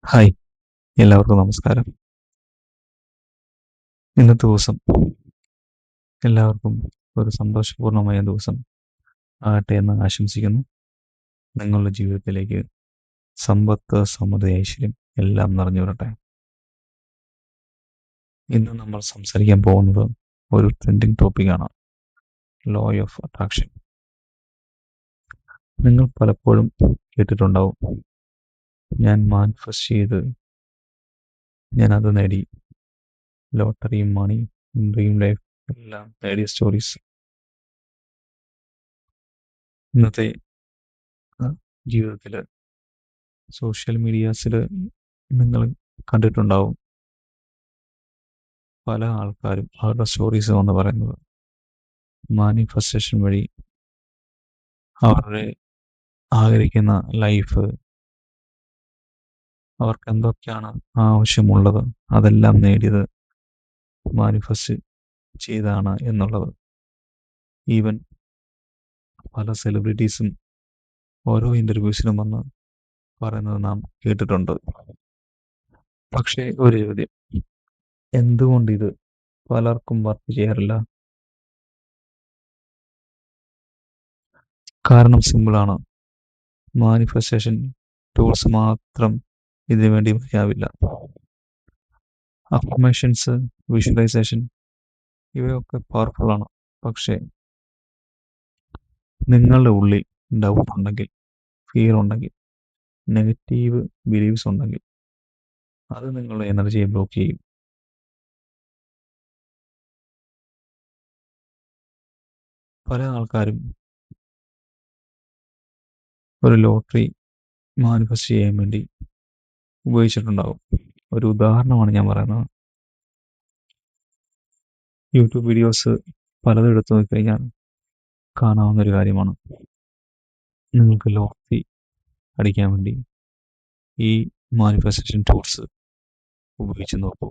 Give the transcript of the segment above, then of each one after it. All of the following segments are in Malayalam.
ഹായ്, എല്ലാവർക്കും നമസ്കാരം. ഇന്നത്തെ ദിവസം എല്ലാവർക്കും ഒരു സന്തോഷപൂർണ്ണമായ ദിവസം ആകട്ടെ എന്ന് ആശംസിക്കുന്നു. നിങ്ങളുടെ ജീവിതത്തിലേക്ക് സമ്പത്ത്, സമൃദ്ധി, ഐശ്വര്യം എല്ലാം നിറഞ്ഞു വരട്ടെ. ഇന്ന് നമ്മൾ സംസാരിക്കാൻ പോകുന്നത് ഒരു ട്രെൻഡിങ് ടോപ്പിക്കാണ്. Law of attraction. നിങ്ങൾ പലപ്പോഴും കേട്ടിട്ടുണ്ടാവും, ഞാൻ മാനിഫെസ്റ്റ് ചെയ്ത് ഞാൻ അത് നേടി. ലോട്ടറി, മണി, ഡ്രീം ലൈഫ് എല്ലാം നേടിയ സ്റ്റോറീസ്. ഇന്നത്തെ ജീവിതത്തിൽ സോഷ്യൽ മീഡിയാസിൽ നിങ്ങൾ കണ്ടിട്ടുണ്ടാവും, പല ആൾക്കാരും അവരുടെ സ്റ്റോറീസ് എന്ന് പറയുന്നത് മാനിഫെസ്റ്റേഷൻ വഴി അവരുടെ ആഗ്രഹിക്കുന്ന ലൈഫ്, അവർക്ക് എന്തൊക്കെയാണ് ആവശ്യമുള്ളത് അതെല്ലാം നേടിയത് മാനിഫെസ്റ്റ് ചെയ്താണ് എന്നുള്ളത്. ഈവൻ പല സെലിബ്രിറ്റീസും ഓരോ ഇൻ്റർവ്യൂസിലും വന്ന് പറയുന്നത് നാം കേട്ടിട്ടുണ്ട്. പക്ഷേ ഒരു ചോദ്യം, എന്തുകൊണ്ട് ഇത് പലർക്കും വർക്ക് ചെയ്യാറില്ല? കാരണം സിമ്പിളാണ്. മാനിഫെസ്റ്റേഷൻ ടൂൾസ് മാത്രം ഇതിനു വേണ്ടി മതിയാവില്ല. അഫർമേഷൻസ്, വിഷ്വലൈസേഷൻ ഇവയൊക്കെ പവർഫുള്ളാണ്. പക്ഷേ നിങ്ങളുടെ ഉള്ളിൽ ഡൗട്ട് ഉണ്ടെങ്കിൽ, ഫിയർ ഉണ്ടെങ്കിൽ, നെഗറ്റീവ് ബിലീവ്സ് ഉണ്ടെങ്കിൽ അത് നിങ്ങളുടെ എനർജിയെ ബ്ലോക്ക് ചെയ്യും. പല ആൾക്കാരും ഒരു ലോട്ടറി മാനിഫെസ്റ്റ് ചെയ്യാൻ വേണ്ടി ഉപയോഗിച്ചിട്ടുണ്ടാകും. ഒരു ഉദാഹരണമാണ് ഞാൻ പറയുന്നത്. യൂട്യൂബ് വീഡിയോസ് പലതും എടുത്തു നോക്കിക്കഴിഞ്ഞാൽ കാണാവുന്നൊരു കാര്യമാണ്. നിങ്ങൾക്ക് ലോട്ടറി അടിക്കാൻ വേണ്ടി ഈ മാനിഫെസ്റ്റേഷൻ ടൂൾസ് ഉപയോഗിച്ച് നോക്കൂ.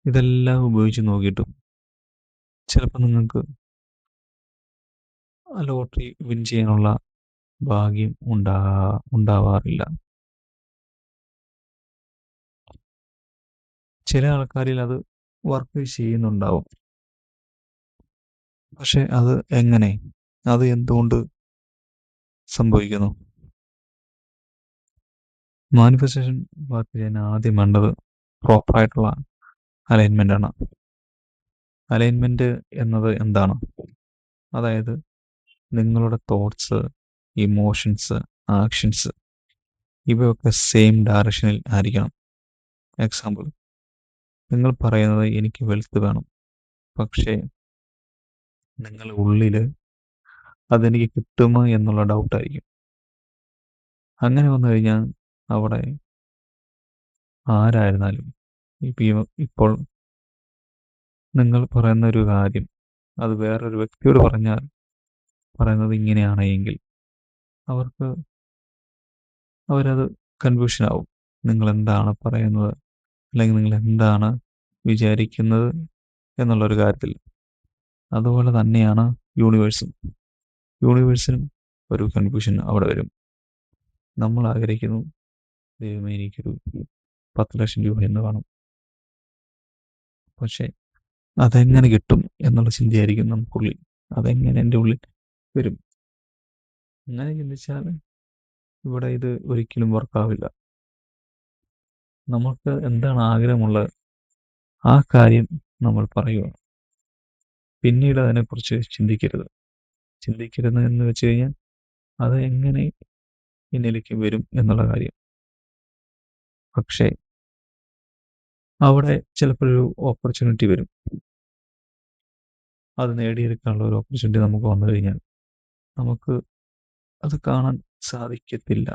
ഇതെല്ലാം ഉപയോഗിച്ച് നോക്കിയിട്ടും ചിലപ്പോൾ നിങ്ങൾക്ക് ആ ലോട്ടറി വിൻ ചെയ്യാനുള്ള ഭാഗ്യം ഉണ്ടാവാറില്ല. ചില ആൾക്കാരിൽ അത് വർക്ക് ചെയ്യുന്നുണ്ടാവും. പക്ഷെ അത് എങ്ങനെ, അത് എന്തുകൊണ്ട് സംഭവിക്കുന്നു? മാനിഫെസ്റ്റേഷൻ വർക്ക് ചെയ്യാൻ ആദ്യം വേണ്ടത് പ്രോപ്പറായിട്ടുള്ള അലൈൻമെൻ്റ് ആണ്. അലൈൻമെൻറ്റ് എന്നത് എന്താണ്? അതായത് നിങ്ങളുടെ തോട്ട്സ്, ഇമോഷൻസ്, ആക്ഷൻസ് ഇവയൊക്കെ സെയിം ഡയറക്ഷനിൽ ആയിരിക്കണം. എക്സാമ്പിൾ, നിങ്ങൾ പറയുന്നത് എനിക്ക് വെൽത്ത് വേണം, പക്ഷേ നിങ്ങളുടെ ഉള്ളിൽ അതെനിക്ക് കിട്ടുമോ എന്നുള്ള ഡൗട്ടായിരിക്കും. അങ്ങനെ വന്നു കഴിഞ്ഞാൽ അവിടെ ആരായിരുന്നാലും ഇപ്പോൾ നിങ്ങൾ പറയുന്ന ഒരു കാര്യം അത് വേറൊരു വ്യക്തിയോട് പറഞ്ഞാൽ പറയുന്നത് ഇങ്ങനെയാണ് എങ്കിൽ അവരത് കൺഫ്യൂഷനാവും. നിങ്ങൾ എന്താണ് പറയുന്നത്, അല്ലെങ്കിൽ നിങ്ങൾ എന്താണ് വിചാരിക്കുന്നത് എന്നുള്ളൊരു കാര്യത്തിൽ. അതുപോലെ തന്നെയാണ് യൂണിവേഴ്സിനും ഒരു കൺഫ്യൂഷൻ അവിടെ വരും. നമ്മൾ ആഗ്രഹിക്കുന്നു, ദൈവമേ എനിക്കൊരു 10 ലക്ഷം രൂപ എന്ന് വേണം, പക്ഷേ അതെങ്ങനെ കിട്ടും എന്നുള്ള ചിന്തയായിരിക്കും നമുക്കുള്ളിൽ. അതെങ്ങനെ എൻ്റെ ഉള്ളിൽ വരും? അങ്ങനെ ചിന്തിച്ചാൽ ഇവിടെ ഇത് ഒരിക്കലും വർക്കാവില്ല. നമുക്ക് എന്താണ് ആഗ്രഹമുള്ളത് ആ കാര്യം നമ്മൾ പറയുക. പിന്നീട് അതിനെക്കുറിച്ച് ചിന്തിക്കരുത് എന്ന് വെച്ച് കഴിഞ്ഞാൽ അത് എങ്ങനെ എന്നിലേക്ക് വരും എന്നുള്ള കാര്യം. പക്ഷേ അവിടെ ചിലപ്പോഴൊരു ഓപ്പർച്യൂണിറ്റി വരും. അത് നേടിയെടുക്കാനുള്ള ഒരു ഓപ്പർച്യൂണിറ്റി നമുക്ക് വന്നു കഴിഞ്ഞാൽ നമുക്ക് അത് കാണാൻ സാധിക്കത്തില്ല.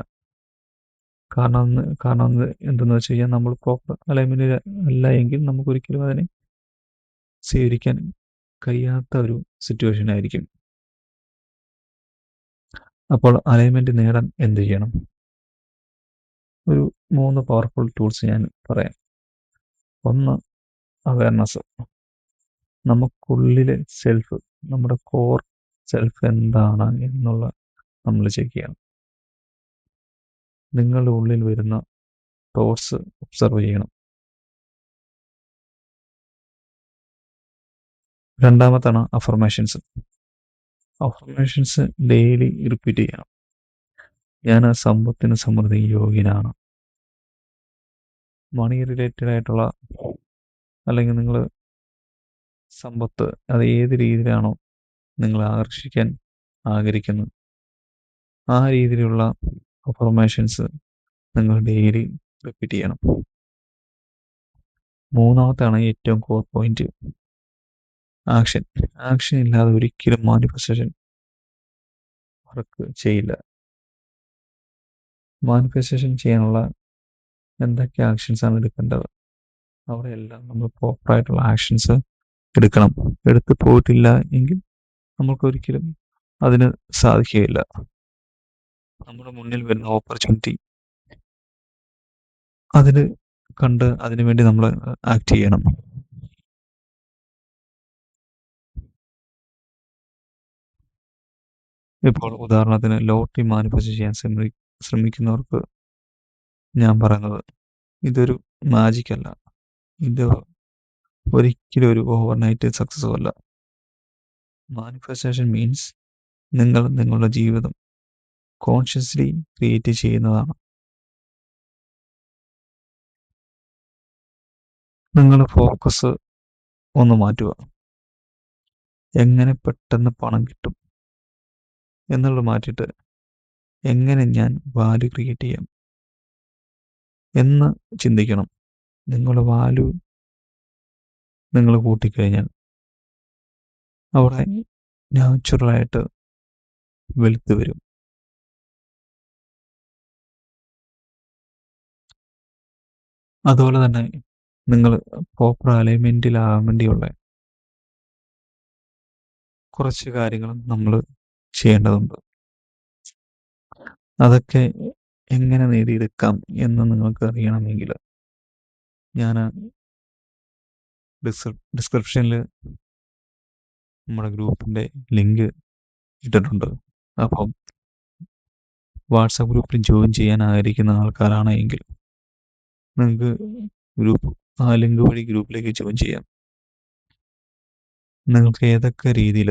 കാരണം എന്തെന്ന് വെച്ച് കഴിഞ്ഞാൽ നമ്മൾ പ്രോപ്പർ അലൈൻമെൻറ്റിൽ അല്ല എങ്കിൽ നമുക്കൊരിക്കലും അതിനെ സ്വീകരിക്കാൻ കഴിയാത്ത ഒരു സിറ്റുവേഷൻ ആയിരിക്കും. അപ്പോൾ അലൈൻമെൻറ്റ് നേടാൻ എന്ത് ചെയ്യണം? ഒരു 3 പവർഫുൾ ടൂൾസ് ഞാൻ പറയാം. ഒന്ന്, അവയർനെസ്. നമുക്കുള്ളിലെ സെൽഫ്, നമ്മുടെ കോർ സെൽഫ് എന്താണ് എന്നുള്ള നമ്മൾ ചെക്ക് ചെയ്യണം. നിങ്ങളുടെ ഉള്ളിൽ വരുന്ന തോട്ട്സ് ഒബ്സർവ് ചെയ്യണം. രണ്ടാമത്താണ് അഫർമേഷൻസ്. അഫർമേഷൻസ് ഡെയിലി റിപ്പീറ്റ് ചെയ്യണം. ഞാൻ സമ്പത്തിന് സമൃദ്ധി യോഗ്യനാണ്. മണി റിലേറ്റഡ് ആയിട്ടുള്ള, അല്ലെങ്കിൽ നിങ്ങൾ സമ്പത്ത് അത് ഏത് രീതിയിലാണോ നിങ്ങൾ ആകർഷിക്കാൻ ആഗ്രഹിക്കുന്നത്, ആ രീതിയിലുള്ള അഫർമേഷൻസ് നിങ്ങൾ ഡെയിലി റിപ്പീറ്റ് ചെയ്യണം. മൂന്നാമത്താണ് ഏറ്റവും കോർ പോയിന്റ്, ആക്ഷൻ. ആക്ഷൻ ഇല്ലാതെ ഒരിക്കലും മാനിഫെസ്റ്റേഷൻ വർക്ക് ചെയ്യില്ല. മാനിഫെസ്റ്റേഷൻ ചെയ്യാനുള്ള എന്തൊക്കെ ആക്ഷൻസ് ആണ് എടുക്കേണ്ടത്, അവിടെയെല്ലാം നമ്മൾ പ്രോപ്പറായിട്ടുള്ള ആക്ഷൻസ് എടുക്കണം. എടുത്ത് പോയിട്ടില്ല എങ്കിൽ നമുക്കൊരിക്കലും അതിന് സാധിക്കുകയില്ല. നമ്മുടെ മുന്നിൽ വരുന്ന ഓപ്പർച്യൂണിറ്റി അതിന് കണ്ട് അതിനു വേണ്ടി നമ്മൾ ആക്ട് ചെയ്യണം. ഇപ്പോൾ ഉദാഹരണത്തിന് ലോട്ടറി മാനിഫെസ്റ്റ് ചെയ്യാൻ ശ്രമിക്കുന്നവർക്ക് ഞാൻ പറയുന്നത്, ഇതൊരു മാജിക് അല്ല. ഇത് ഒരിക്കലും ഒരു ഓവർനൈറ്റ് സക്സസ്സും അല്ല. മാനിഫെസ്റ്റേഷൻ മീൻസ് നിങ്ങൾ നിങ്ങളുടെ ജീവിതം കോൺഷ്യസ്ലി ക്രിയേറ്റ് ചെയ്യുന്നതാണ്. നിങ്ങൾ ഫോക്കസ് ഒന്ന് മാറ്റുക. എങ്ങനെ പെട്ടെന്ന് പണം കിട്ടും എന്നുള്ളത് മാറ്റിയിട്ട് എങ്ങനെ ഞാൻ വാല്യൂ ക്രിയേറ്റ് ചെയ്യാം എന്ന് ചിന്തിക്കണം. നിങ്ങളുടെ വാല്യൂ നിങ്ങൾ കൂട്ടിക്കഴിഞ്ഞാൽ അവിടെ നാച്ചുറലായിട്ട് വെളുത്ത് വരും. അതുപോലെ തന്നെ നിങ്ങൾ പ്രോപ്പർ അലൈൻമെൻറ്റിലാകാൻ വേണ്ടിയുള്ള കുറച്ച് കാര്യങ്ങളും നമ്മൾ ചെയ്യേണ്ടതുണ്ട്. അതൊക്കെ എങ്ങനെ നേടിയെടുക്കാം എന്ന് നിങ്ങൾക്ക് അറിയണമെങ്കിൽ ഞാൻ ഡിസ്ക്രിപ്ഷനിൽ നമ്മുടെ ഗ്രൂപ്പിൻ്റെ ലിങ്ക് ഇട്ടിട്ടുണ്ട്. അപ്പം വാട്സാപ്പ് ഗ്രൂപ്പിൽ ജോയിൻ ചെയ്യാൻ ആഗ്രഹിക്കുന്ന ആൾക്കാരാണ് എങ്കിൽ നിങ്ങൾക്ക് ആ ലിങ്ക് വഴി ഗ്രൂപ്പിലേക്ക് ജോയിൻ ചെയ്യാം. നിങ്ങൾക്ക് ഏതൊക്കെ രീതിയിൽ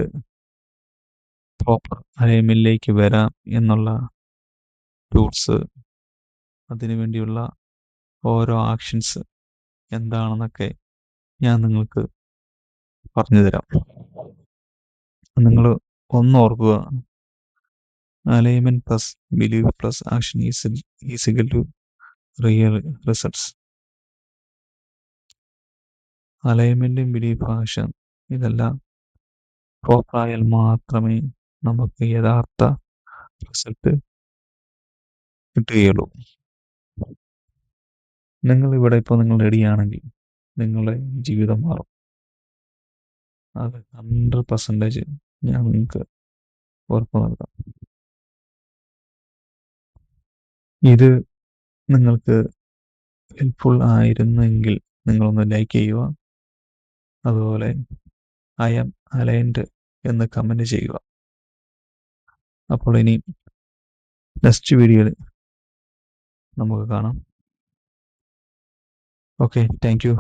പ്രോപ്പർ അലൈൻമെൻറ്റിലേക്ക് വരാം എന്നുള്ള ടൂൾസ്, അതിനു വേണ്ടിയുള്ള ഓരോ ആക്ഷൻസ് എന്താണെന്നൊക്കെ ഞാൻ നിങ്ങൾക്ക് പറഞ്ഞു തരാം. നിങ്ങൾ ഓർക്കുക, alignment plus believe plus action is equal to real results. അലൈൻമെൻറ്റും ബിലീഫ് ആക്ഷൻ ഇതെല്ലാം പ്രോപ്പറായാൽ മാത്രമേ നമുക്ക് യഥാർത്ഥ റിസൾട്ട് കിട്ടുകയുള്ളൂ. നിങ്ങളിവിടെ ഇപ്പോൾ നിങ്ങൾ റെഡിയാണെങ്കിൽ നിങ്ങളുടെ ജീവിതം മാറും. അത് 100% ഞാൻ നിങ്ങൾക്ക് ഉറപ്പ് നൽകാം. ഇത് നിങ്ങൾക്ക് ഹെൽപ്ഫുൾ ആയിരുന്നെങ്കിൽ നിങ്ങളൊന്ന് ലൈക്ക് ചെയ്യുക. അതുപോലെ ഐ ആം അലൈൻഡ് എന്ന് കമൻറ്റ് ചെയ്യുക. അപ്പോൾ ഇനി നെക്സ്റ്റ് വീഡിയോയിൽ നമുക്ക് കാണാം. Okay, thank you.